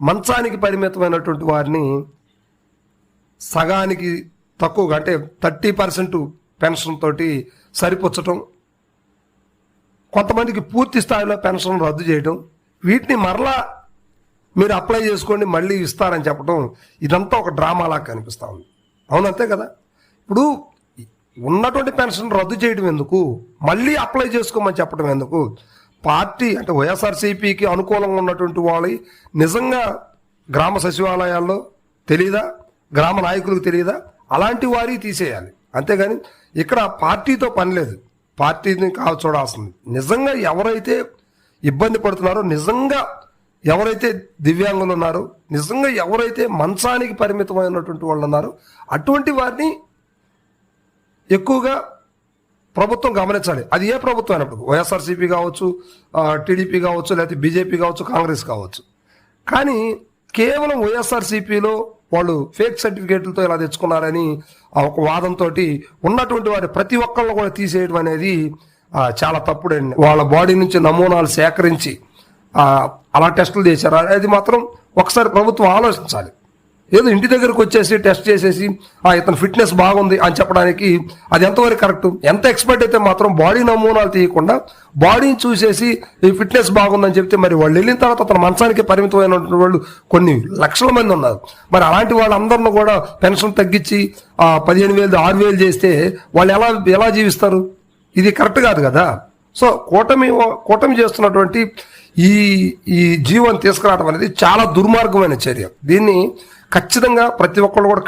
మంచానికి పరిమితమైనటువంటి వారిని సగానికి తక్కువగా అంటే 30% పెన్షన్ తోటి సరిపుచ్చటం, కొంతమందికి పూర్తి స్థాయిలో పెన్షన్ రద్దు చేయడం, వీటిని మరలా మీరు అప్లై చేసుకోండి మళ్ళీ ఇస్తారని చెప్పడం, ఇదంతా ఒక డ్రామాలా కనిపిస్తూ ఉంది. అవునంతే కదా. ఇప్పుడు ఉన్నటువంటి పెన్షన్ రద్దు చేయడం ఎందుకు, మళ్ళీ అప్లై చేసుకోమని చెప్పడం ఎందుకు? పార్టీ అంటే వైఎస్ఆర్సీపీకి అనుకూలంగా ఉన్నటువంటి వాళ్ళు నిజంగా గ్రామ సచివాలయాల్లో తెలియదా, గ్రామ నాయకులకు తెలియదా, అలాంటి వారి తీసేయాలి. అంతేగాని ఇక్కడ పార్టీతో పని లేదు, పార్టీని చూడాల్సింది నిజంగా ఎవరైతే ఇబ్బంది పడుతున్నారో, నిజంగా ఎవరైతే దివ్యాంగులు ఉన్నారో, నిజంగా ఎవరైతే మంచానికి పరిమితమైనటువంటి వాళ్ళు ఉన్నారో అటువంటి వారిని ఎక్కువగా ప్రభుత్వం గమనించాలి. అది ఏ ప్రభుత్వం అయినప్పుడు, వైఎస్ఆర్సీపీ కావచ్చు, టీడీపీ కావచ్చు, లేకపోతే బీజేపీ కావచ్చు, కాంగ్రెస్ కావచ్చు. కానీ కేవలం వైఎస్ఆర్సీపీలో వాళ్ళు ఫేక్ సర్టిఫికేట్లతో ఇలా తెచ్చుకున్నారని ఒక వాదంతో ఉన్నటువంటి వారి ప్రతి ఒక్కళ్ళని కూడా తీసేయడం అనేది చాలా తప్పుడండి. వాళ్ళ బాడీ నుంచి నమూనాలు సేకరించి అలా టెస్టులు చేశారు. అది మాత్రం ఒకసారి ప్రభుత్వం ఆలోచించాలి. ఏదో ఇంటి దగ్గరకు వచ్చేసి టెస్ట్ చేసేసి ఇతను ఫిట్నెస్ బాగుంది అని చెప్పడానికి అది ఎంతవరకు కరెక్ట్? ఎంత ఎక్స్పర్ట్ అయితే మాత్రం బాడీ నమూనాలు తీయకుండా బాడీని చూసేసి ఈ ఫిట్నెస్ బాగుందని చెప్తే, మరి వాళ్ళు వెళ్ళిన తర్వాత అతను మంచానికి పరిమితమైనటువంటి వాళ్ళు కొన్ని లక్షల మంది ఉన్నారు. మరి అలాంటి వాళ్ళందరిని కూడా పెన్షన్ తగ్గించి 15,000 6,000 చేస్తే వాళ్ళు ఎలా జీవిస్తారు? ఇది కరెక్ట్ కాదు కదా. సో కూటమి చేస్తున్నటువంటి ఈ జీవోని తీసుకురావడం అనేది చాలా దుర్మార్గమైన చర్య. దీన్ని ఖచ్చితంగా ప్రతి ఒక్కళ్ళు కూడా